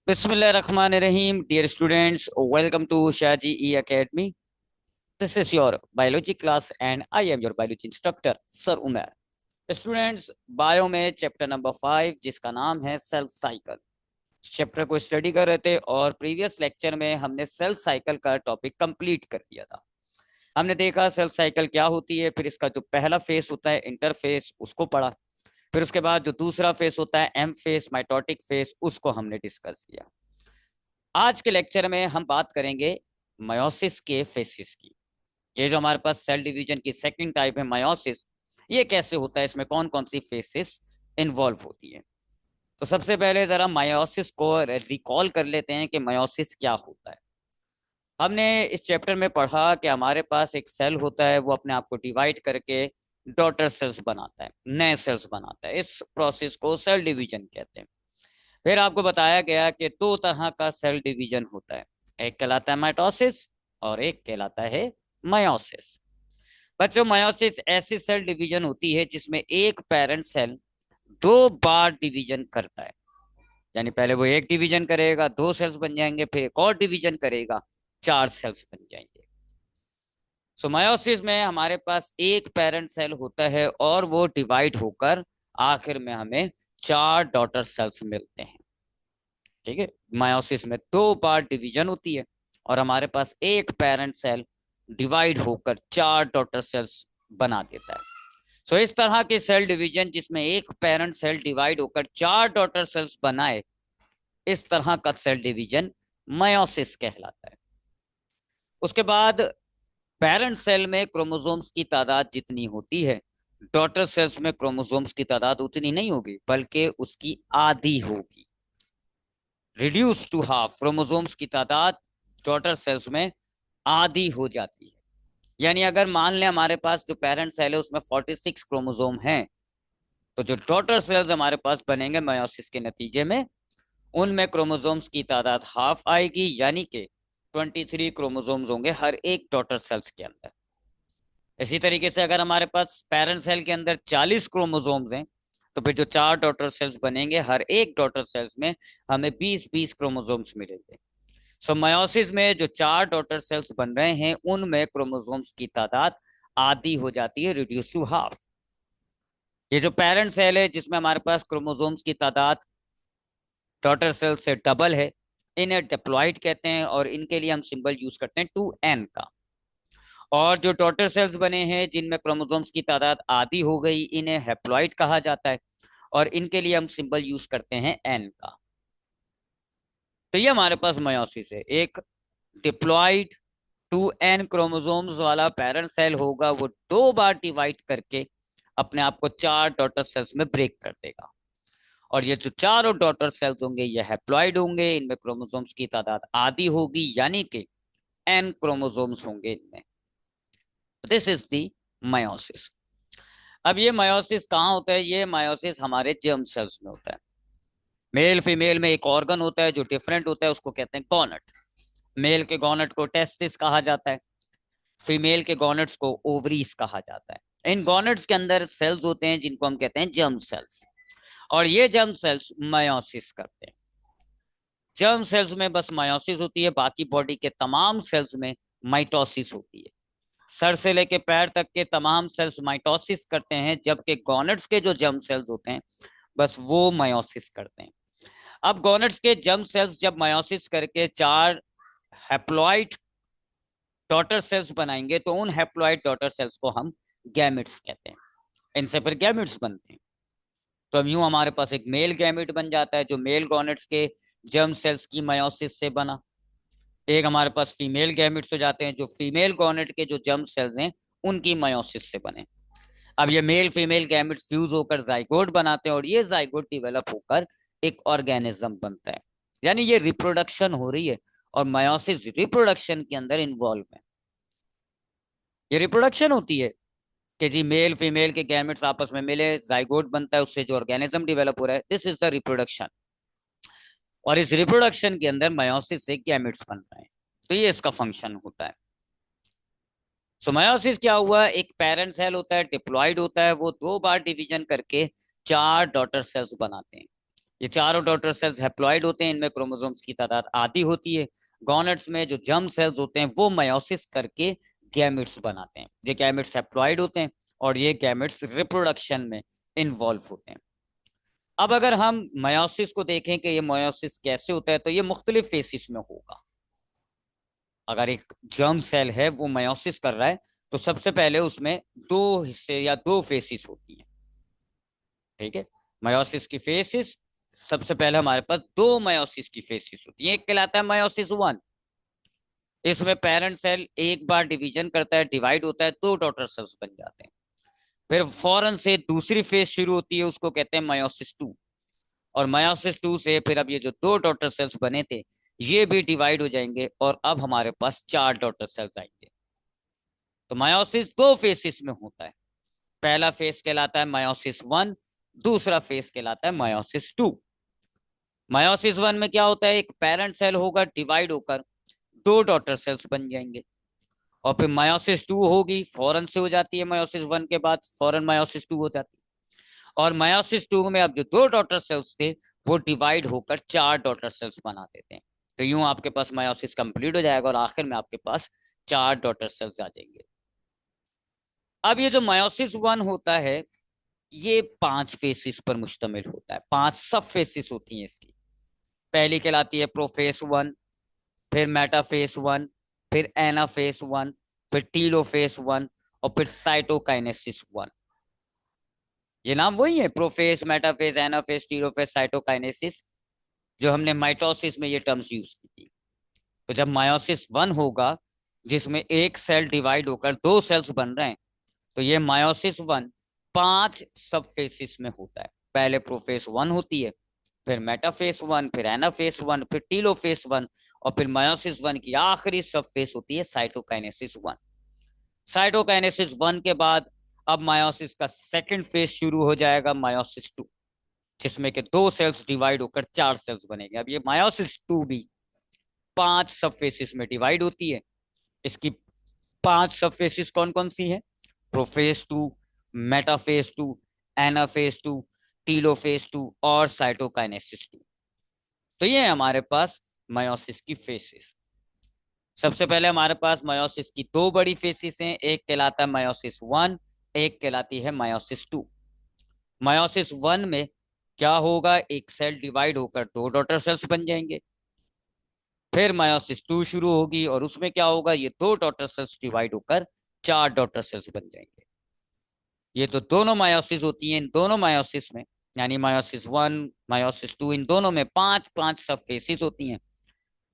Bismillahirrahmanirrahim. Dear students, welcome to Shaji E Academy. This is your biology class and I am your biology instructor, Sir Umer. Students, bio में chapter number 5 जिसका नाम है cell cycle, chapter को study कर रहे थे और previous lecture में हमने सेल साइकिल का टॉपिक कंप्लीट कर दिया था। हमने देखा सेल साइकिल क्या होती है, फिर इसका जो पहला फेस होता है इंटरफेस उसको पढ़ा, फिर उसके बाद जो दूसरा फेस होता है एम फेस माइटोटिक फेस उसको हमने डिस्कस किया। आज के लेक्चर में हम बात करेंगे मायोसिस के फेसिस की। ये जो हमारे पास सेल डिवीजन की सेकंड टाइप है मायोसिस, ये कैसे होता है, इसमें कौन कौन सी फेसिस इन्वॉल्व होती है। तो सबसे पहले जरा मायोसिस को रिकॉल कर लेते हैं कि मायोसिस क्या होता है। हमने इस चैप्टर में पढ़ा कि हमारे पास एक सेल होता है, वो अपने आप को डिवाइड करके डॉटर सेल्स बनाता है, नए सेल्स बनाता है। इस प्रोसेस को सेल डिवीजन कहते हैं। फिर आपको बताया गया कि दो तरह का सेल डिवीजन होता है, एक कहलाता है माइटोसिस और एक कहलाता है मायोसिस। बच्चों, मायोसिस ऐसी सेल डिवीजन होती है जिसमें एक पेरेंट सेल दो बार डिवीजन करता है। यानी पहले वो एक डिवीजन करेगा, दो सेल्स बन जाएंगे, फिर एक और डिवीजन करेगा, चार सेल्स बन जाएंगे। सो मायोसिस में हमारे पास एक पेरेंट सेल होता है और वो डिवाइड होकर आखिर में हमें चार डॉटर सेल्स मिलते हैं। ठीक है, मायोसिस में दो बार डिवीजन होती है और हमारे पास एक पेरेंट सेल डिवाइड होकर चार डॉटर सेल्स बना देता है। सो इस तरह के सेल डिवीजन जिसमें एक पेरेंट सेल डिवाइड होकर चार डॉटर सेल्स बनाए, इस तरह का सेल डिवीजन मायोसिस कहलाता है। उसके बाद पेरेंट सेल में क्रोमोसोम्स की तादाद जितनी होती है, डॉटर सेल्स में क्रोमोसोम्स की तादाद उतनी नहीं होगी, बल्कि उसकी आधी होगी, रिड्यूस टू हाफ। क्रोमोसोम्स की तादाद डॉटर सेल्स में आधी हो जाती है। यानी अगर मान लें हमारे पास जो पेरेंट सेल है उसमें 46 क्रोमोसोम हैं, तो जो डॉटर सेल्स हमारे पास बनेंगे मायोसिस के नतीजे में, उनमें क्रोमोसोम्स की तादाद हाफ आएगी, यानी कि 23 क्रोमोसोम्स होंगे हर एक डॉटर सेल्स के अंदर। इसी तरीके से अगर हमारे पास पेरेंट सेल के अंदर 40 क्रोमोसोम्स हैं, तो फिर जो चार डॉटर सेल्स बनेंगे हर एक डॉटर सेल्स में हमें 20-20 क्रोमोसोम्स मिलेंगे। सो मायोसिस में जो चार डॉटर सेल्स बन रहे हैं उनमें क्रोमोसोम्स की तादाद आधी हो जाती है, रिड्यूस टू हाफ। ये जो पेरेंट सेल है जिसमें हमारे पास क्रोमोसोम्स की तादाद डॉटर सेल से डबल है, इन्हें डिप्लॉइड कहते हैं और इनके लिए हम सिंबल यूज करते हैं 2n का। और जो डॉटर सेल्स बने हैं जिनमें क्रोमोसोम्स की तादाद आधी हो गई, इन्हें हैप्लॉइड कहा जाता है और इनके लिए हम सिंबल यूज करते हैं n का। तो ये हमारे पास मायोसिस है। एक डिप्लॉइड 2n क्रोमोसोम्स वाला पेरेंट सेल होगा, वो दो बार डिवाइड करके अपने आप को चार डॉटर सेल्स में ब्रेक कर देगा। और ये जो चारों डॉटर सेल्स होंगे ये हैप्लॉइड होंगे, इनमें क्रोमोसोम्स की तादाद आधी होगी, यानी कि n क्रोमोसोम्स होंगे इनमें। This is the meiosis. अब ये मायोसिस कहाँ होता है? ये मायोसिस हमारे जर्म सेल्स में होता है। मेल फीमेल में एक ऑर्गन होता है जो डिफरेंट होता है, उसको कहते हैं गॉनट। मेल के गॉनट को टेस्टिस कहा जाता है, फीमेल के गॉनट्स को ओवरीज कहा जाता है। इन गॉनट्स के अंदर सेल्स होते हैं जिनको हम कहते हैं जर्म सेल्स, और ये जर्म सेल्स मायोसिस करते हैं। जर्म सेल्स में बस मायोसिस होती है, बाकी बॉडी के तमाम सेल्स में माइटोसिस होती है। सर से लेके पैर तक के तमाम सेल्स माइटोसिस करते हैं, जबकि गॉनट्स के जो जर्म सेल्स होते हैं बस वो मायोसिस करते हैं। अब गॉनट्स के जर्म सेल्स जब मायोसिस करके चार हैप्लॉइड डॉटर सेल्स बनाएंगे, तो उन हैप्लॉइड डॉटर सेल्स को हम गैमेट्स कहते हैं। इनसे फिर गैमेट्स बनते हैं। तो अब यूं हमारे पास एक मेल गैमेट बन जाता है जो मेल गॉनेट्स के जर्म सेल्स की मायोसिस से बना। एक हमारे पास फीमेल गैमेट्स हो जाते हैं जो फीमेल गॉनेट के जो जर्म सेल्स हैं उनकी मायोसिस से बने। अब ये मेल फीमेल गैमेट्स फ्यूज होकर जाइगोट बनाते हैं और ये जाइगोट डिवेलप होकर एक ऑर्गेनिज्म बनता है। यानी ये रिप्रोडक्शन हो रही है और मायोसिस रिप्रोडक्शन के अंदर इन्वॉल्व है। ये रिप्रोडक्शन होती है कि जी मेल फीमेल के गैमेट्स आपस में मिले, जाइगोट बनता है, उससे जो ऑर्गेनिज्म डेवलप हो रहा है, दिस इज द रिप्रोडक्शन। और इस रिप्रोडक्शन के अंदर मायोसिस से गैमेट्स बन रहे हैं। तो ये इसका फंक्शन होता है। सो मायोसिस क्या हुआ? एक पेरेंट सेल होता है, डिप्लॉइड होता है, वो दो बार डिवीजन करके चार डॉटर सेल्स बनाते हैं। ये चारों डॉटर सेल्स हैप्लॉइड होते हैं, इनमें क्रोमोसोम्स की तादाद आधी होती है। गॉनेट्स में जो जर्म सेल्स होते हैं वो मयोसिस करके गैमेट्स बनाते हैं। ये गैमेट्स हैप्लॉइड होते हैं और ये गैमेट्स रिप्रोडक्शन में इन्वॉल्व होते हैं। अब अगर हम मयोसिस को देखें कि ये मयोसिस कैसे होता है, तो ये मुख्तलिफ फेसिस में होगा। अगर एक जर्म सेल है वो मयोसिस कर रहा है, तो सबसे पहले उसमें दो हिस्से या दो फेसिस होती हैं। ठीक है, मयोसिस की फेसिस, सबसे पहले हमारे पास दो मयोसिस की फेसिस होती है। एक कहलाता है मयोसिस वन। इसमें पेरेंट सेल एक बार डिवीजन करता है, डिवाइड होता है, दो डॉटर सेल्स बन जाते हैं। फिर फौरन से दूसरी फेज शुरू होती है, उसको कहते हैं मयोसिस टू। और मयोसिस टू से फिर अब ये जो दो डॉटर सेल्स बने थे ये भी डिवाइड हो जाएंगे और अब हमारे पास चार डॉटर सेल्स आएंगे। तो मयोसिस दो फेसिस में होता है। पहला फेस कहलाता है मयोसिस वन, दूसरा फेस कहलाता है मयोसिस टू। मयोसिस वन में क्या होता है, एक पेरेंट सेल होगा, डिवाइड होकर दो डॉटर सेल्स बन जाएंगे। और फिर मयोसिस टू होगी, फौरन से हो जाती है, मयोसिस वन के बाद फौरन मयोसिस टू हो जाती है। और मयोसिस टू में अब जो दो डॉटर सेल्स थे वो डिवाइड होकर चार डॉटर सेल्स बना देते हैं। तो यूं आपके पास मयोसिस कंप्लीट हो जाएगा और आखिर में आपके पास चार डॉटर सेल्स आ जाएंगे। अब ये जो मयोसिस वन होता है ये पांच फेसिस पर मुश्तमिल होता है, पांच सब फेसिस होती हैं इसकी। पहली कहलाती है प्रोफेस वन, फिर मेटाफेस वन, फिर एनाफेस वन, फिर टीलोफेस वन, और फिर साइटोकाइनेसिस वन। ये नाम वही है, prophase, metaphase, anaphase, telophase, cytokinesis, जो हमने माइटोसिस में ये टर्म्स यूज की थी। तो जब मायोसिस वन होगा जिसमें एक सेल डिवाइड होकर दो सेल्स बन रहे हैं, तो ये मायोसिस वन पांच सब फेसिस में होता है। पहले प्रोफेस वन होती है, फिर मेटाफेस वन, फिर एनाफेस वन, फिर टीलोफेस वन, और फिर मायोसिस वन की आखिरी सब फेस होती है साइटोकाइनेसिस वन। साइटोकाइनेसिस वन के बाद अब मायोसिस का सेकंड फेज शुरू हो जाएगा, मायोसिस टू, जिसमें के दो सेल्स डिवाइड होकर चार सेल्स बनेंगे। अब ये मायोसिस टू भी पांच सब फेसिस में डिवाइड होती है। इसकी पांच सब फेसिस कौन कौन सी है, prophase two, metaphase two, anaphase two, telophase two और साइटोकाइनेसिस टू। तो ये है हमारे पास मायोसिस की फेसिस। सबसे पहले हमारे पास मायोसिस की दो बड़ी फेसिस हैं, एक कहलाता है मायोसिस वन, एक कहलाती है मायोसिस टू। मायोसिस वन में क्या होगा, एक सेल डिवाइड होकर दो डॉटर सेल्स बन जाएंगे। फिर मायोसिस टू शुरू होगी और उसमें क्या होगा, ये दो डॉटर सेल्स डिवाइड होकर चार डॉटर सेल्स बन जाएंगे। ये तो दोनों मायोसिस होती हैं, इन दोनों मायोसिस में यानी मायोसिस वन, मायोसिस टू, इन दोनों में पांच पांच सब फेसिस होती हैं,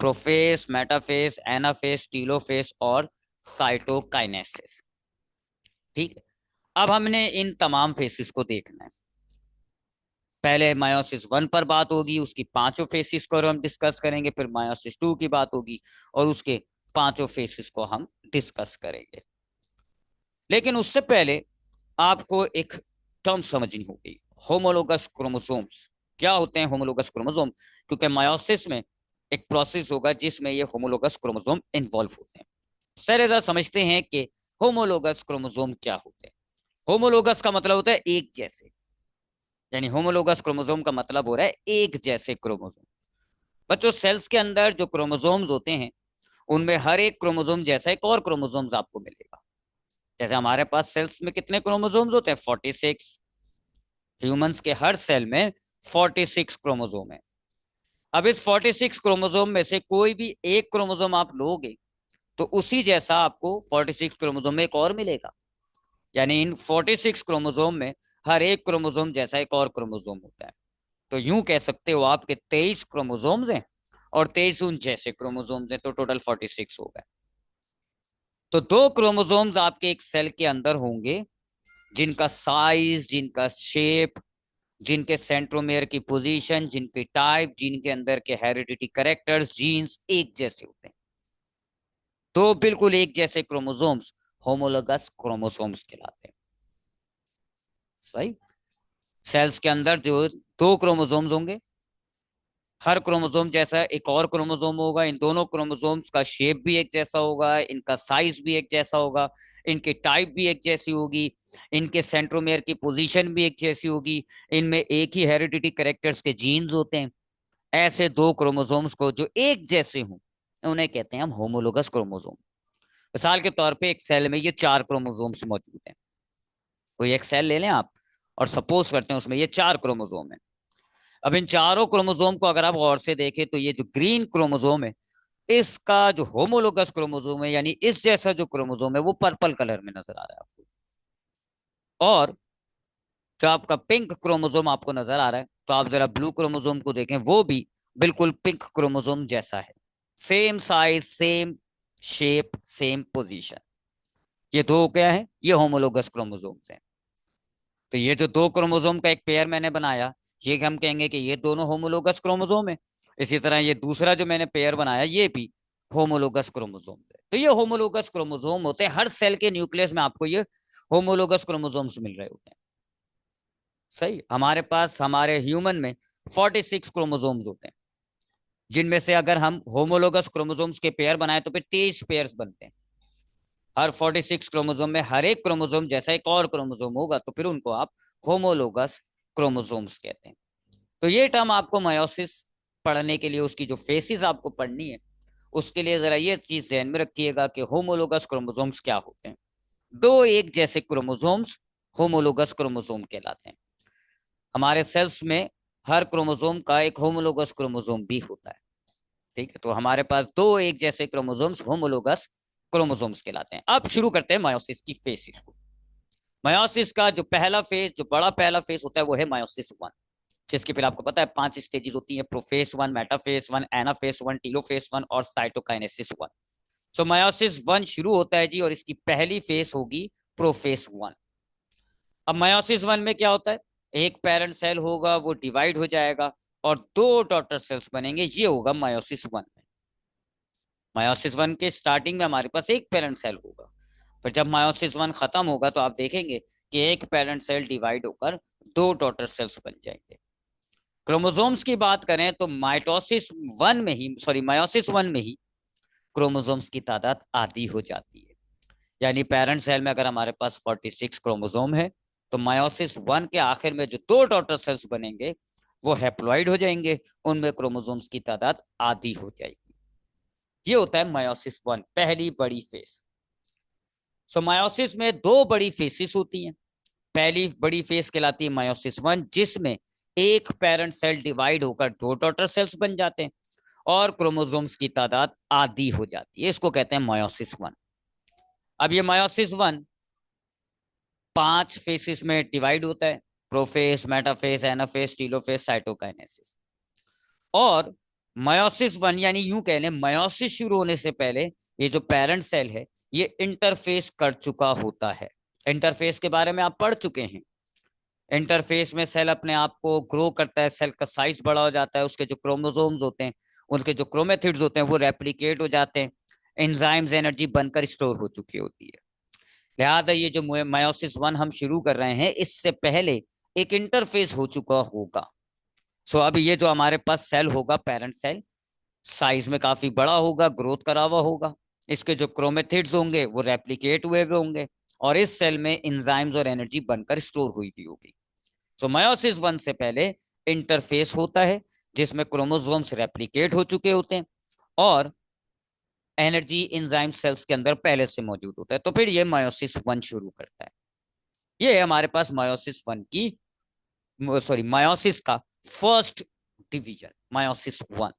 प्रोफेस, मेटाफेस, एनाफेस, टीलोफेस और साइटोकाइनेसिस। ठीक है, अब हमने इन तमाम फेसिस को देखना है। पहले मायोसिस वन पर बात होगी, उसकी पांचों फेसिस को हम डिस्कस करेंगे, फिर मायोसिस टू की बात होगी और उसके पांचों फेसिस को हम डिस्कस करेंगे। लेकिन उससे पहले आपको एक टर्म समझनी होगी, होमोलोगस क्रोमोसोम्स। क्या होते हैं होमोलोगस क्रोमोसोम, क्योंकि मायोसिस में एक प्रोसेस होगा जिसमें ये होमोलोगस क्रोमोसोम इन्वॉल्व होते हैं। सर जरा समझते हैं कि होमोलोगस क्रोमोसोम क्या होते हैं। होमोलोगस का मतलब होता है एक जैसे, यानी होमोलोगस क्रोमोसोम का मतलब हो रहा है एक जैसे क्रोमोसोम। बच्चों सेल्स के अंदर जो क्रोमोसोम्स होते हैं उनमें हर एक क्रोमोसोम जैसा एक और क्रोमोसोम्स आपको मिलेगा। जैसे हमारे पास सेल्स में कितने क्रोमोसोम्स होते हैं, 46। ह्यूमंस के हर सेल में 46 क्रोमोसोम है। अब इस 46 क्रोमोसोम में से कोई भी एक क्रोमोसोम आप लोगे तो उसी जैसा आपको 46 क्रोमोसोम में एक और मिलेगा। यानी इन 46 क्रोमोसोम में हर एक क्रोमोसोम जैसा एक और क्रोमोसोम होता है। तो यूं कह सकते हो आपके 23 क्रोमोसोम्स हैं और 23 उन जैसे क्रोमोसोम्स हैं, तो टोटल 46 हो गए। तो दो क्रोमोसोम्स आपके एक सेल के अंदर होंगे जिनका साइज, जिनका शेप, जिनके सेंट्रोमेयर की पोजीशन, जिनकी टाइप, जिनके अंदर के हेरिडिटी करेक्टर्स, जीन्स एक जैसे होते हैं। तो बिल्कुल एक जैसे क्रोमोसोम्स होमोलोगस क्रोमोसोम्स कहलाते हैं। सही। सेल्स के अंदर जो दो क्रोमोसोम्स होंगे हर क्रोमोसोम जैसा एक और क्रोमोसोम होगा, इन दोनों क्रोमोसोम्स का शेप भी एक जैसा होगा, इनका साइज भी एक जैसा होगा, इनकी टाइप भी एक जैसी होगी, इनके सेंट्रोमेयर की पोजीशन भी एक जैसी होगी, इनमें एक ही हेरिडिटी कैरेक्टर्स के जीन्स होते हैं। ऐसे दो क्रोमोसोम्स को जो एक जैसे हों उन्हें कहते हैं हम होमोलोगस क्रोमोसोम। मिसाल के तौर पे एक सेल में ये चार क्रोमोसोम्स मौजूद हैं। कोई एक सेल ले लें आप और सपोज करते हैं उसमें ये चार क्रोमोसोम है। अब इन चारों क्रोमोसोम को अगर आप गौर से देखें तो ये जो ग्रीन क्रोमोसोम है इसका जो होमोलोगस क्रोमोसोम है यानी इस जैसा जो क्रोमोसोम है वो पर्पल कलर में नजर आ रहा है आपको। और जो आपका पिंक क्रोमोसोम आपको नजर आ रहा है तो आप जरा ब्लू क्रोमोसोम को देखें, वो भी बिल्कुल पिंक क्रोमोसोम जैसा है। Same size, same shape, same position. ये दो क्या है? ये होमोलोगस क्रोमोसोम्स हैं। तो ये जो दो क्रोमोसोम का एक पेयर मैंने बनाया, ये हम कहेंगे कि ये दोनों होमोलोगस क्रोमोसोम है। इसी तरह ये दूसरा जो मैंने पेयर बनाया ये भी होमोलोगस क्रोमोसोम है। तो ये होमोलोगस क्रोमोसोम होते हैं, हर सेल के न्यूक्लियस में आपको ये होमोलोगस क्रोमोसोम्स मिल रहे होते हैं। सही, हमारे पास हमारे ह्यूमन में 46 क्रोमोसोम्स होते हैं, जिनमें से अगर हम होमोलोगस क्रोमोसोम्स के पेयर बनाए तो फिर 23 पेयर बनते हैं। हर 46 क्रोमोसोम में हर एक क्रोमोसोम जैसा एक और क्रोमोसोम होगा तो फिर उनको आप होमोलोगस क्रोमोसोम्स कहते हैं। तो ये टर्म आपको मयोसिस पढ़ने के लिए, उसकी जो फेसिस आपको पढ़नी है उसके लिए जरा ये चीज ध्यान में रखिएगा कि होमोलोगस क्रोमोसोम्स क्या होते हैं। दो एक जैसे क्रोमोसोम्स होमोलोगस क्रोमोसोम कहलाते हैं। हमारे सेल्स में हर क्रोमोसोम का एक होमोलोगस क्रोमोसोम भी होता है। ठीक है, तो हमारे पास दो एक जैसे क्रोमोसोम्स होमोलोगस क्रोमोसोम्स कहलाते हैं। अब शुरू करते हैं मायोसिस की फेसिस को। मायोसिस का जो पहला फेज, जो बड़ा पहला फेज होता है वो है मायोसिस वन, जिसकी फिर आपको पता है 5 स्टेजेस होती है: prophase one, metaphase one, anaphase one, telophase one और cytokinesis one. So meiosis one शुरू होता है जी और इसकी पहली फेज होगी प्रोफेस वन। अब मायोसिस वन में क्या होता है? एक पेरेंट सेल होगा, वो डिवाइड हो जाएगा और दो डॉटर सेल्स बनेंगे, ये होगा मायोसिस वन में। मायोसिस वन के स्टार्टिंग में हमारे पास एक पेरेंट सेल होगा, पर जब मायोसिस वन खत्म होगा तो आप देखेंगे कि एक पेरेंट सेल डिवाइड होकर दो डॉटर सेल्स बन जाएंगे। क्रोमोसोम्स की बात करें तो माइटोसिस वन में ही, सॉरी, मायोसिस वन में ही क्रोमोसोम्स की तादाद आधी हो जाती है। यानी पेरेंट सेल में अगर हमारे पास 46 क्रोमोसोम है तो मायोसिस वन के आखिर में जो दो डॉटर सेल्स बनेंगे वो हैप्लॉइड हो जाएंगे, उनमें क्रोमोसोम्स की तादाद आधी हो जाएगी। ये होता है मायोसिस वन, पहली बड़ी फेस। सो मायोसिस में दो बड़ी फेसिस होती हैं। पहली बड़ी फेस कहलाती है मायोसिस वन, जिसमें एक पेरेंट सेल डिवाइड होकर दो डॉटर सेल्स बन जाते हैं और क्रोमोसोम्स की तादाद आधी हो जाती है। इसको कहते हैं मायोसिस वन। अब ये मायोसिस वन 5 फेसिस में डिवाइड होता है: prophase, metaphase, anaphase, telophase, cytokinesis. और मायोसिस वन यानी यूं कह लें मायोसिस शुरू होने से पहले ये जो पेरेंट सेल है ये इंटरफेस कर चुका होता है। इंटरफेस के बारे में आप पढ़ चुके हैं। इंटरफेस में सेल अपने आप को ग्रो करता है, सेल का साइज बड़ा हो जाता है, उसके जो क्रोमोसोम्स होते हैं, उनके जो क्रोमेटिड्स होते हैं वो रेप्लिकेट हो जाते हैं, एंजाइम्स एनर्जी बनकर स्टोर हो चुकी होती है। लिहाजा ये जो मायोसिस वन हम शुरू कर रहे हैं इससे पहले एक इंटरफेस हो चुका होगा। सो अब ये जो हमारे पास सेल होगा पेरेंट सेल, साइज में काफी बड़ा होगा, ग्रोथ करा हुआ होगा, इसके जो क्रोमेटिड्स होंगे वो रेप्लिकेट हुए हुए होंगे और इस सेल में एंजाइम्स और एनर्जी बनकर स्टोर हुई हुई होगी। सो मायोसिस वन से पहले इंटरफेस होता है जिसमें क्रोमोसोम्स रेप्लिकेट हो चुके होते हैं और एनर्जी एंजाइम सेल्स के अंदर पहले से मौजूद होता है। तो फिर ये मायोसिस वन शुरू करता है। ये है हमारे पास मायोसिस वन की, सॉरी, मायोसिस का फर्स्ट डिवीजन, मायोसिस वन।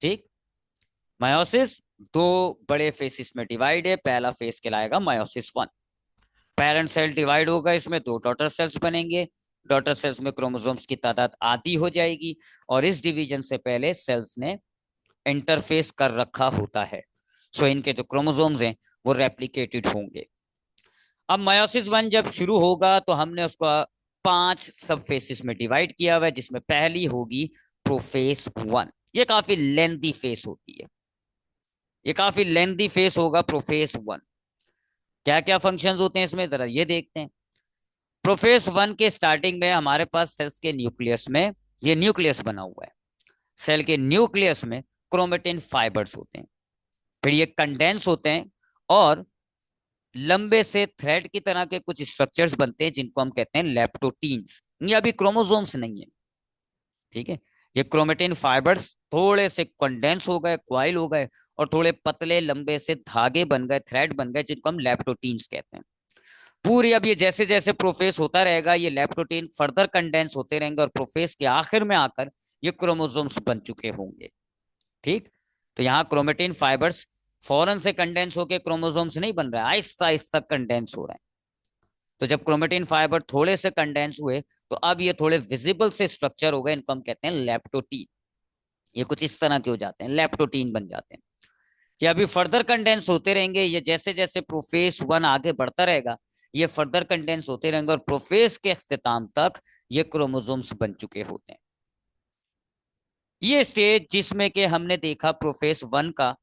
ठीक, मायोसिस दो बड़े फेसिस में डिवाइड है। पहला फेस कहलाएगा meiosis one. Parent cell divide होगा, इसमें दो डॉटर सेल्स बनेंगे, डॉटर सेल्स में क्रोमोसोम्स की तादाद आधी हो जाएगी और इस डिवीजन से पहले सेल्स ने इंटरफेस कर रखा होता है। सो इनके जो क्रोमोसोम्स हैं वो रेप्लिकेटेड होंगे। अब मायोसिस वन जब शुरू होगा तो हमने उसको 5 सब फेसिस में डिवाइड किया हुआ है, जिसमें पहली होगी प्रोफेस वन। ये काफी लेंथी फेस होती है, ये काफी लेंथी फेस होगा प्रोफेस वन। क्या क्या फंक्शंस होते हैं इसमें जरा ये देखते हैं। प्रोफेस वन के स्टार्टिंग में हमारे पास सेल्स के न्यूक्लियस में ये न्यूक्लियस बना हुआ है। सेल के न्यूक्लियस में क्रोमेटिन फाइबर्स होते हैं, फिर ये कंडेंस होते हैं और लंबे से थ्रेड की तरह के कुछ स्ट्रक्चर्स बनते हैं जिनको हम कहते हैं लेप्टोटीन्स। ये अभी क्रोमोसोम्स नहीं है, ठीक है। ये क्रोमेटिन फाइबर्स थोड़े से कंडेंस हो गए, क्वाइल हो गए और थोड़े पतले लंबे से धागे बन गए, थ्रेड बन गए, जिनको हम लेप्टोटीन्स कहते हैं। पूरी अब ये जैसे जैसे प्रोफेस होता रहेगा, ये लेप्टोटीन फर्दर कंडेंस होते रहेंगे और प्रोफेस के आखिर में आकर ये क्रोमोसोम्स बन चुके होंगे, ठीक। तो यहाँ क्रोमेटिन फाइबर्स फौरन से कंडेंस होके क्रोमोसोम्स नहीं बन रहा है, आहिस्ता आहिस्ता कंडेंस हो रहा है। तो जब क्रोमेटिन फाइबर थोड़े से कंडेंस हुए तो अब ये थोड़े विजिबल से स्ट्रक्चर हो गए, इनको हम कहते हैं लेप्टोटीन। ये कुछ इस तरह के हो जाते हैं, लेप्टोटीन बन जाते हैं। ये अभी फर्दर कंडेंस होते रहेंगे, ये जैसे जैसे प्रोफेस वन आगे बढ़ता रहेगा ये फर्दर कंडेंस होते रहेंगे और प्रोफेस के अख्तिताम तक ये क्रोमोसोम्स बन चुके होते हैं। ये स्टेज जिसमें कि हमने देखा प्रोफेस वन का,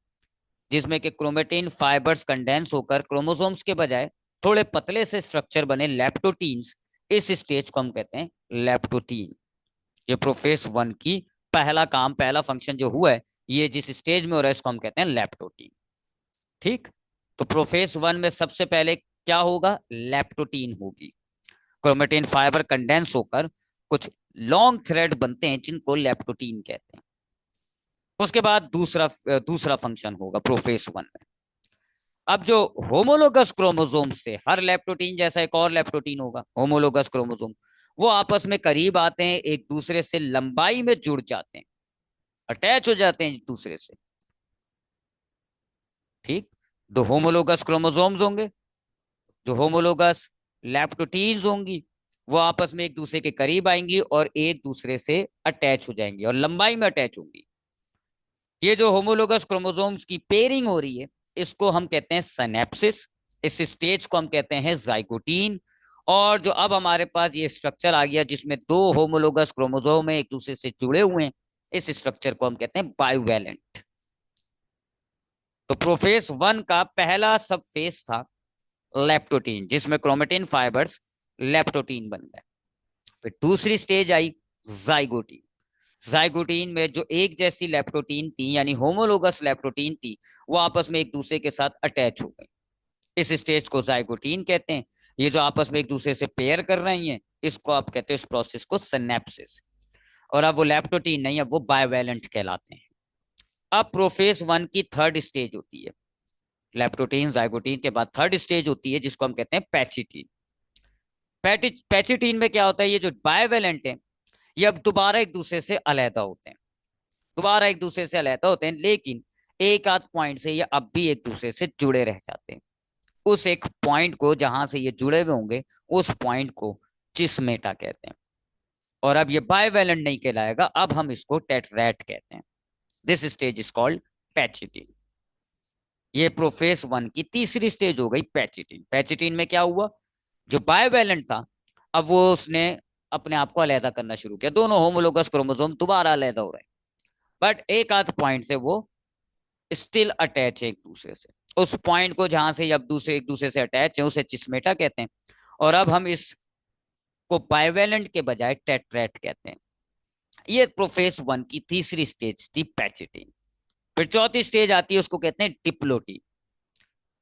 जिसमें कि क्रोमेटिन फाइबर्स कंडेंस होकर क्रोमोसोम्स के बजाय थोड़े पतले से स्ट्रक्चर बने लेप्टोटीन्स, इस स्टेज को हम कहते हैं लेप्टोटीन। ये प्रोफेस वन की पहला काम, पहला फंक्शन जो हुआ है, ये जिस स्टेज में हो रहा है इसको हम कहते हैं लेप्टोटीन, ठीक। तो प्रोफेस वन में सबसे पहले क्या होगा, लेप्टोटीन होगी। क्रोमेटिन फाइबर कंडेंस होकर कुछ लॉन्ग थ्रेड बनते हैं जिनको लेप्टोटीन कहते हैं। उसके बाद दूसरा दूसरा फंक्शन होगा प्रोफेस वन में। अब जो होमोलोगस क्रोमोसोम्स थे, हर लेप्टोटीन जैसा एक और लेप्टोटीन होगा, होमोलोगस क्रोमोसोम, वो आपस में करीब आते हैं, एक दूसरे से लंबाई में जुड़ जाते हैं, अटैच हो जाते हैं एक दूसरे से, ठीक। दो होमोलोगस क्रोमोसोम्स होंगे, जो होमोलोगस लैप्टोटीन्स होंगी, वो आपस में एक दूसरे के करीब आएंगी और एक दूसरे से अटैच हो जाएंगी और लंबाई में अटैच होंगी। ये जो होमोलोगस क्रोमोसोम्स की पेयरिंग हो रही है इसको हम कहते हैं सिनेप्सिस। इस स्टेज को हम कहते हैं जाइगोटीन। और जो अब हमारे पास ये स्ट्रक्चर आ गया जिसमें दो होमोलोगस क्रोमोसोम एक दूसरे से जुड़े हुए हैं, इस स्ट्रक्चर को हम कहते हैं बायोवेलेंट। तो प्रोफेस वन का पहला सब फेस था लेप्टोटीन, जिसमें क्रोमेटिन फाइबर्स लेप्टोटीन बन गए। फिर दूसरी स्टेज आई जाइगोटीन। जाइगोटीन में जो एक जैसी लेप्टोटीन थी यानी होमोलोगस लेप्टोटीन थी, वो आपस में एक दूसरे के साथ अटैच हो गई। इस स्टेज को जाइगोटीन कहते हैं। ये जो आपस में एक दूसरे से पेयर कर रही हैं इसको आप कहते हैं, इस प्रोसेस को सिनेप्सिस। और अब वो लेप्टोटीन नहीं, अब वो बायोवेलेंट कहलाते हैं। अब प्रोफेस वन की थर्ड स्टेज होती है, लेप्टोटीन जाइगोटीन के बाद थर्ड स्टेज होती है जिसको हम कहते हैं पैचिटीन। पैचिटीन में क्या होता है, ये जो बायोवेलेंट है ये अब दोबारा एक दूसरे से अलहदा होते हैं, दोबारा एक दूसरे से अलहदा होते हैं, लेकिन एक आध पॉइंट से ये अब भी एक दूसरे से जुड़े रह जाते हैं। उस एक पॉइंट को जहां से ये जुड़े हुए होंगे उस पॉइंट को चिस्मेटा कहते हैं। और अब ये बायोवेलेंट नहीं कहलाएगा, अब हम इसको टेट्रैट कहते हैं। This stage is called pachytene. ये प्रोफेस वन की तीसरी स्टेज हो गई पैचिटीन। पैचिटीन में क्या हुआ, जो बायोवेलेंट था अब वो उसने अपने आप को अलहदा करना शुरू किया, दोनों होमोलोगस क्रोमोसोम दोबारा अलहदा हो रहे हैं, बट एक आध पॉइंट से वो स्टिल अटैच है एक दूसरे से। उस पॉइंट को जहां से अब दूसरे एक दूसरे से अटैच है उसे चिस्मेटा कहते हैं। और अब हम इसको बायोवेलेंट के बजाय टेट्रैट कहते हैं। ये प्रोफेस वन की तीसरी स्टेज थी पैचिटीन। फिर चौथी स्टेज आती है उसको कहते हैं डिप्लोटीन।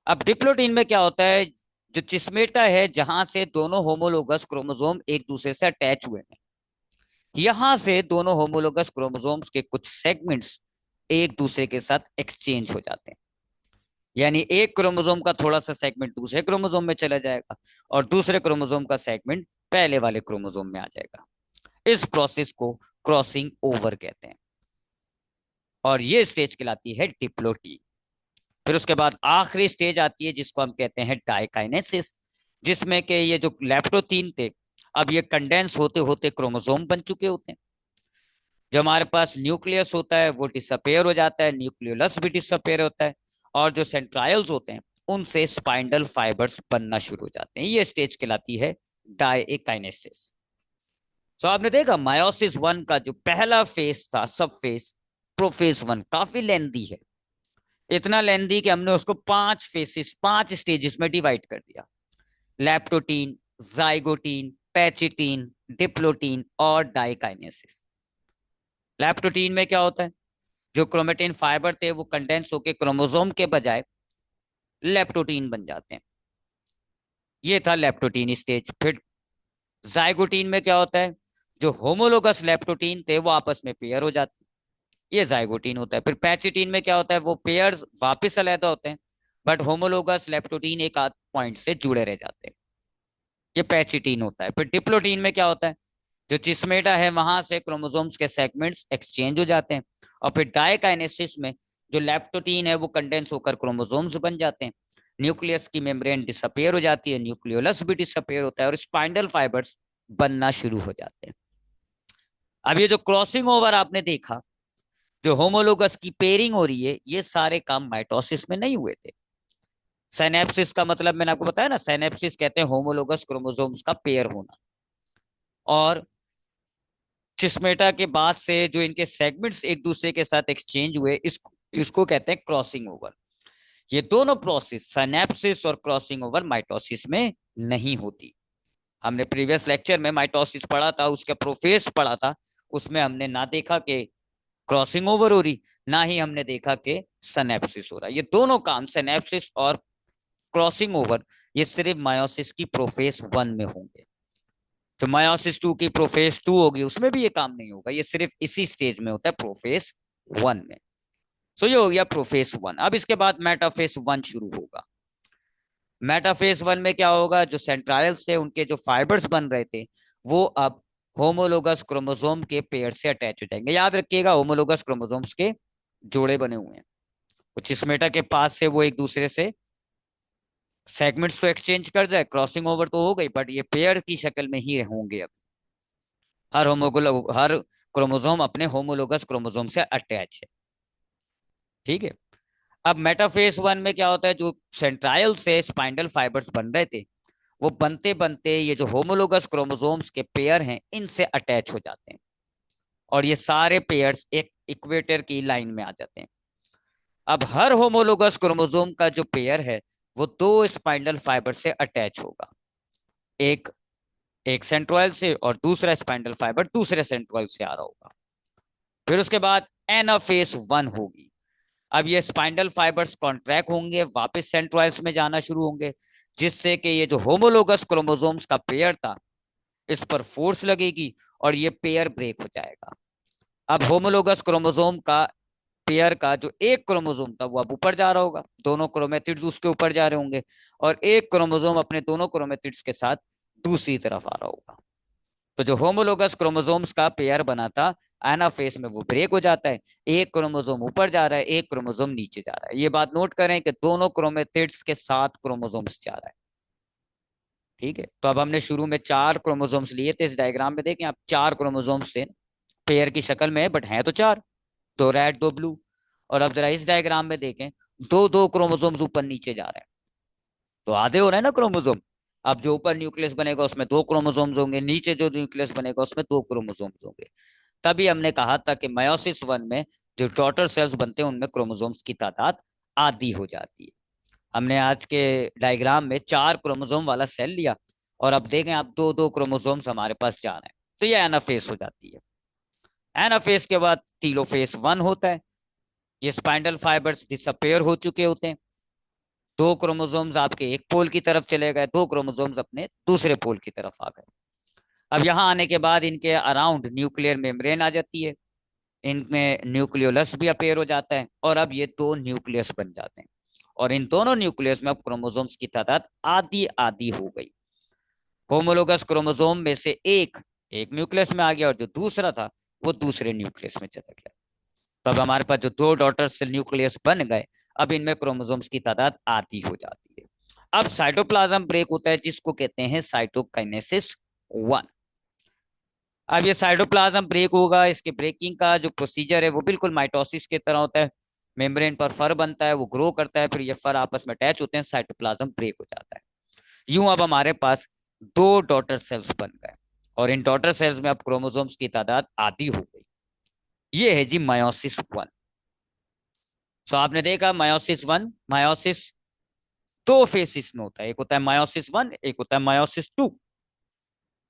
अब डिप्लोटीन में क्या होता है, जो चिस्मेटा है जहां से दोनों होमोलोगस क्रोमोसोम एक दूसरे से अटैच हुए हैं, यहां से दोनों होमोलोगस क्रोमोसोम्स के कुछ सेगमेंट्स एक दूसरे के साथ एक्सचेंज हो जाते हैं। यानी एक क्रोमोसोम का थोड़ा सा सेगमेंट दूसरे क्रोमोसोम में चला जाएगा और दूसरे क्रोमोसोम का सेगमेंट पहले वाले क्रोमोसोम में आ जाएगा। इस प्रोसेस को क्रॉसिंग ओवर कहते हैं और ये स्टेज कहलाती है डिप्लोटी। फिर उसके बाद आखिरी स्टेज आती है जिसको हम कहते हैं डाइकाइनेसिस, जिसमें के ये जो लेप्टोतीन थे अब ये कंडेंस होते होते क्रोमोसोम बन चुके होते हैं। जो हमारे पास न्यूक्लियस होता है वो डिसअपेयर हो जाता है, न्यूक्लियोलस भी डिसअपेयर होता है और जो सेंट्रायल्स होते हैं उनसे स्पाइंडल फाइबर्स बनना शुरू हो जाते हैं। ये स्टेज कहलाती है डाइकाइनेसिस। तो आपने देखा मायोसिस वन का जो पहला फेज था, सब फेज, प्रोफेज वन काफी लेंदी है, इतना लेंदी कि हमने उसको पांच फेसेस, पांच स्टेजेस में डिवाइड कर दिया। लैप्टोटीन, जाइगोटीन, पैचिटीन, डिप्लोटीन और डाइकाइनेसिस। लैप्टोटीन में क्या होता है, जो क्रोमेटिन फाइबर थे वो कंडेंस होके क्रोमोसोम के बजाय लेप्टोटीन बन जाते हैं। ये था लेप्टोटीन स्टेज। फिर जाइगोटीन में क्या होता है, जो होमोलोगस लेप्टोटीन थे वो आपस में पेयर हो जाते हैं, ये जाइगोटीन होता है। फिर पैचिटीन में क्या होता है, वो पेयर वापस अलग होते हैं, बट होमोलोगस लेप्टोटीन एक आध पॉइंट से जुड़े रह जाते हैं, ये पैचिटीन होता है। फिर डिप्लोटीन में क्या होता है, जो चिस्मेटा है वहां से क्रोमोसोम्स के सेगमेंट्स एक्सचेंज हो जाते हैं। और फिर डायकाइनेसिस में जो लेप्टोटीन है वो कंडेंस होकर क्रोमोसोम्स बन जाते हैं, न्यूक्लियस की मेम्ब्रेन डिसअपेयर हो जाती है, न्यूक्लियोलस भी डिसअपेयर होता है और स्पाइंडल फाइबर्स बनना शुरू हो जाते हैं। अब ये जो क्रॉसिंग ओवर आपने देखा, जो होमोलोगस की पेयरिंग हो रही है, ये सारे काम माइटोसिस में नहीं हुए थे। साइनेप्सिस का मतलब मैंने आपको बताया ना, साइनेप्सिस कहते हैं होमोलोगस क्रोमोसोम्स का पेयर होना। और चिस्मेटा के बाद से जो इनके सेगमेंट्स एक दूसरे के साथ एक्सचेंज हुए, इसको इसको कहते हैं क्रॉसिंग ओवर। ये दोनों प्रोसेस साइनेप्सिस और क्रॉसिंग ओवर माइटोसिस में नहीं होती। हमने प्रीवियस लेक्चर में माइटोसिस पढ़ा था, उसका प्रोफेस पढ़ा था, उसमें हमने ना देखा कि क्रॉसिंग ओवर हो रही, ना ही हमने देखा कि सिनेप्सिस हो रहा। ये दोनों काम सिनेप्सिस और क्रॉसिंग ओवर ये सिर्फ मायोसिस की प्रोफेस 1 में होंगे। तो मायोसिस 2 की प्रोफेस 2 होगी, उसमें भी ये काम नहीं होगा, ये सिर्फ इसी स्टेज में होता है, प्रोफेस 1 में। सो ये हो गया प्रोफेस 1। अब इसके बाद मेटाफेस 1 शुरू होगा। मेटाफेस 1 में क्या होगा, जो सेंट्रायल्स थे उनके जो फाइबर्स बन रहे थे वो अब होमोलोगस क्रोमोसोम के पेयर से अटैच हो जाएंगे। याद रखिएगा, होमोलोगस क्रोमोसोम्स के जोड़े बने हुए हैं, चिस्मेटा के पास से वो एक दूसरे से सेगमेंट्स तो एक्सचेंज कर जाए, क्रॉसिंग ओवर तो हो गई, बट ये पेयर की शक्ल में ही होंगे। अब हर क्रोमोसोम अपने होमोलोगस क्रोमोसोम से अटैच है। ठीक है। अब मेटाफेस 1 में क्या होता है, जो सेंट्रायल से स्पाइंडल फाइबर्स बन रहे थे वो बनते बनते ये जो होमोलोगस क्रोमोसोम्स के पेयर हैं इनसे अटैच हो जाते हैं, और ये सारे पेयर्स एक इक्वेटर की लाइन में आ जाते हैं। अब हर होमोलोगस क्रोमोसोम का जो पेयर है वो दो स्पाइंडल फाइबर से अटैच होगा, एक एक सेंट्रोइड से और दूसरा स्पाइंडल फाइबर दूसरे सेंट्रोइड से आ रहा होगा। फिर उसके बाद एनाफेस 1 होगी। अब ये स्पाइंडल फाइबर्स कॉन्ट्रैक्ट होंगे, वापस सेंट्रोइड्स में जाना शुरू होंगे, जिससे कि ये जो होमोलोगस क्रोमोसोम्स का पेयर था इस पर फोर्स लगेगी और ये पेयर ब्रेक हो जाएगा। अब होमोलोगस क्रोमोसोम का पेयर का जो एक क्रोमोसोम था वो अब ऊपर जा रहा होगा, दोनों क्रोमेटिड्स उसके ऊपर जा रहे होंगे, और एक क्रोमोसोम अपने दोनों क्रोमेटिड्स के साथ दूसरी तरफ आ रहा होगा। तो जो होमोलोगस क्रोमोसोम्स का पेयर बना था एनाफेस में वो ब्रेक हो जाता है, एक क्रोमोसोम ऊपर जा रहा है, एक क्रोमोसोम नीचे जा रहा है। ये बात नोट करें कि दोनों क्रोमेटिड्स के साथ क्रोमोसोम्स जा रहा है। ठीक है, तो अब हमने शुरू में 4 क्रोमोसोम्स लिए थे, इस डायग्राम में देखें आप 4 क्रोमोसोम्स थे, पेयर की शक्ल में है बट है तो 4, 2 रेड 2 ब्लू। और अब जरा इस डायग्राम में देखें, दो दो क्रोमोसोम्स ऊपर नीचे जा रहे हैं, तो आधे हो रहे हैं ना क्रोमोसोम। अब जो ऊपर न्यूक्लियस बनेगा उसमें 2 क्रोमोसोम्स होंगे, नीचे जो न्यूक्लियस बनेगा उसमें 2 क्रोमोसोम्स होंगे। तभी हमने कहा था कि मायोसिस 1 में जो डॉटर सेल्स बनते हैं उनमें क्रोमोसोम्स की तादाद आधी हो जाती है। हमने आज के डायग्राम में 4 क्रोमोसोम वाला सेल लिया, और अब देखें आप दो दो क्रोमोसोम्स हमारे पास जा रहे हैं, तो ये एनाफेस हो जाती है। एनाफेस के बाद टीलोफेस 1 होता है। ये स्पाइंडल फाइबर्स डिसअपेयर हो चुके होते हैं, 2 क्रोमोसोम्स आपके एक पोल की तरफ चले गए, 2 क्रोमोसोम्स अपने दूसरे पोल की तरफ आ गए। अब यहाँ आने के बाद इनके अराउंड न्यूक्लियर मेम्ब्रेन आ जाती है, इनमें न्यूक्लियोलस भी अपेयर हो जाता है, और अब ये 2 न्यूक्लियस बन जाते हैं, और इन दोनों न्यूक्लियस में अब क्रोमोसोम्स की तादाद आधी आधी हो गई। होमोलोगस क्रोमोसोम में से एक एक न्यूक्लियस में आ गया, और जो दूसरा था वो दूसरे न्यूक्लियस में चला गया। तो अब हमारे पास जो 2 डॉटर सेल न्यूक्लियस बन गए, अब इनमें क्रोमोसोम्स की तादाद आधी हो जाती है। अब साइटोप्लाज्म ब्रेक होता है, जिसको कहते हैं साइटोकाइनेसिस 1। अब ये साइटोप्लाज्म ब्रेक होगा, इसके ब्रेकिंग का जो प्रोसीजर है वो बिल्कुल माइटोसिस की तरह होता है। मेम्ब्रेन पर फर बनता है, वो ग्रो करता है, फिर ये फर आपस में अटैच होते हैं, साइटोप्लाज्म ब्रेक हो जाता है। यूं अब हमारे पास 2 डॉटर सेल्स बन गए, और इन डॉटर सेल्स में अब क्रोमोसोम्स की तादाद आधी हो गई। ये है जी मायोसिस 1। सो आपने देखा मायोसिस 1, मायोसिस 2 फेसिस में होता है, एक होता है मायोसिस 1, एक होता है मायोसिस 2।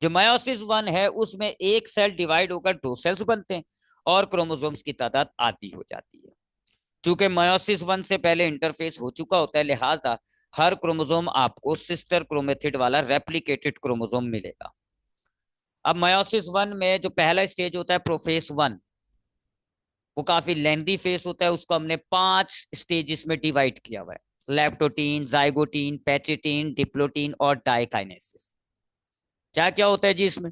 जो मायोसिस 1 है उसमें एक सेल डिवाइड होकर 2 सेल्स बनते हैं, और क्रोमोसोम्स की तादाद आधी हो जाती है। क्योंकि मयोसिस 1 से पहले इंटरफेस हो चुका होता है, लिहाजा हर क्रोमोसोम आपको सिस्टर क्रोमेटिड वाला रेप्लिकेटेड क्रोमोसोम मिलेगा। अब मयोसिस 1 में जो पहला स्टेज होता है प्रोफेस 1, वो काफी लेंदी फेस होता है। उसको हमने 5 स्टेजेस में डिवाइड किया हुआ है: लैप्टोटीन, जाइगोटीन, पैचिटीन, डिप्लोटीन और डाइकाइनेसिस। क्या क्या होता है जी इसमें?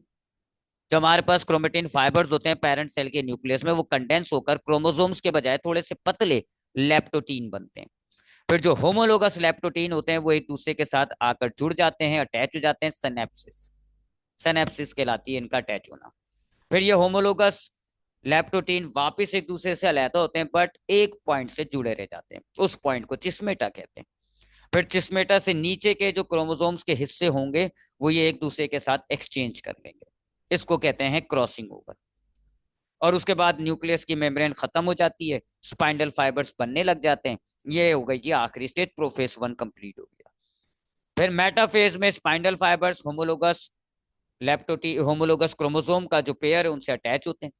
जो हमारे पास क्रोमेटिन फाइबर्स होते हैं पेरेंट सेल के न्यूक्लियस में, वो कंडेंस होकर क्रोमोसोम्स के बजाय थोड़े से पतले लैप्टोटीन बनते हैं। फिर जो होमोलोगस लैप्टोटीन होते हैं वो एक दूसरे के साथ आकर जुड़ जाते हैं, अटैच हो जाते हैं। सिनेप्सिस, सिनेप्सिस कहलाती है इनका अटैच होना। फिर ये होमोलोगस लैप्टोटीन वापिस एक दूसरे से अलहदा होते हैं, बट एक पॉइंट से जुड़े रह जाते हैं। उस पॉइंट को चिस्मेटा कहते हैं। फिर चिस्मेटा से नीचे के जो क्रोमोसोम्स के हिस्से होंगे वो ये एक दूसरे के साथ एक्सचेंज कर लेंगे। इसको कहते हैं क्रॉसिंग ओवर। और उसके बाद न्यूक्लियस की मेम्ब्रेन खत्म हो जाती है, स्पाइंडल फाइबर्स बनने लग जाते हैं। ये हो गई जी आखिरी स्टेज, प्रोफेस 1 कंप्लीट हो गया। फिर मेटाफेज में स्पाइंडल फाइबर्स होमोलोगस लैप्टोटी होमोलोगस क्रोमोसोम का जो पेयर है उनसे अटैच होते हैं।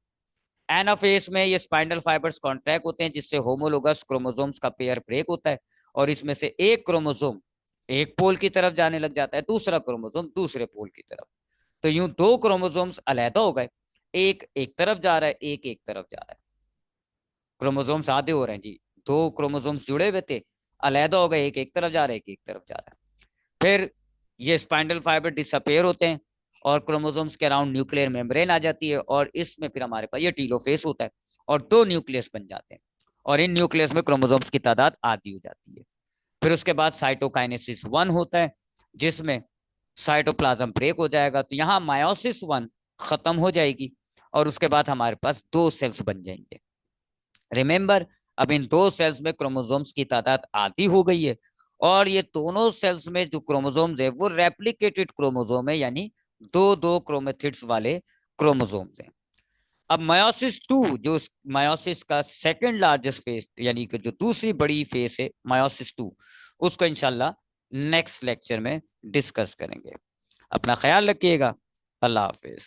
एनाफेज में ये स्पाइंडल फाइबर्स कॉन्ट्रैक्ट होते हैं, जिससे होमोलोगस क्रोमोसोम्स का पेयर ब्रेक होता है और इसमें से एक क्रोमोसोम एक पोल की तरफ जाने लग जाता है, दूसरा क्रोमोसोम दूसरे पोल की तरफ। तो यूं दो क्रोमोसोम्स अलहदा हो गए, एक एक तरफ जा रहा है, एक एक तरफ जा रहा है। क्रोमोसोम्स आधे हो रहे हैं जी, दो क्रोमोसोम्स जुड़े हुए थे, अलहदा हो गए, एक एक तरफ जा रहा है, एक एक तरफ जा रहा है। फिर ये स्पाइंडल फाइबर डिसअपेयर होते हैं और क्रोमोसोम्स के अराउंड न्यूक्लियर मेम्ब्रेन आ जाती है, और इसमें फिर हमारे पास ये टीलोफेस होता है और दो न्यूक्लियस बन जाते हैं, और इन न्यूक्लियस में क्रोमोसोम्स की तादाद आधी हो जाती है। फिर उसके बाद साइटोकाइनेसिस 1 होता है, जिसमें साइटोप्लाज्म ब्रेक हो जाएगा। तो यहाँ मायोसिस 1 खत्म हो जाएगी और उसके बाद हमारे पास दो सेल्स बन जाएंगे। रिमेंबर, अब इन दो सेल्स में क्रोमोसोम्स की तादाद आधी हो गई है, और ये दोनों सेल्स में जो क्रोमोसोम्स है वो रेप्लिकेटेड क्रोमोसोम है, यानी दो दो क्रोमेटिड्स वाले क्रोमोसोम्स हैं। अब मायोसिस 2, जो मायोसिस का सेकंड लार्जेस्ट फेस, यानी कि जो दूसरी बड़ी फेस है मायोसिस 2, उसको इंशाल्लाह नेक्स्ट लेक्चर में डिस्कस करेंगे। अपना ख्याल रखिएगा। अल्लाह हाफिज।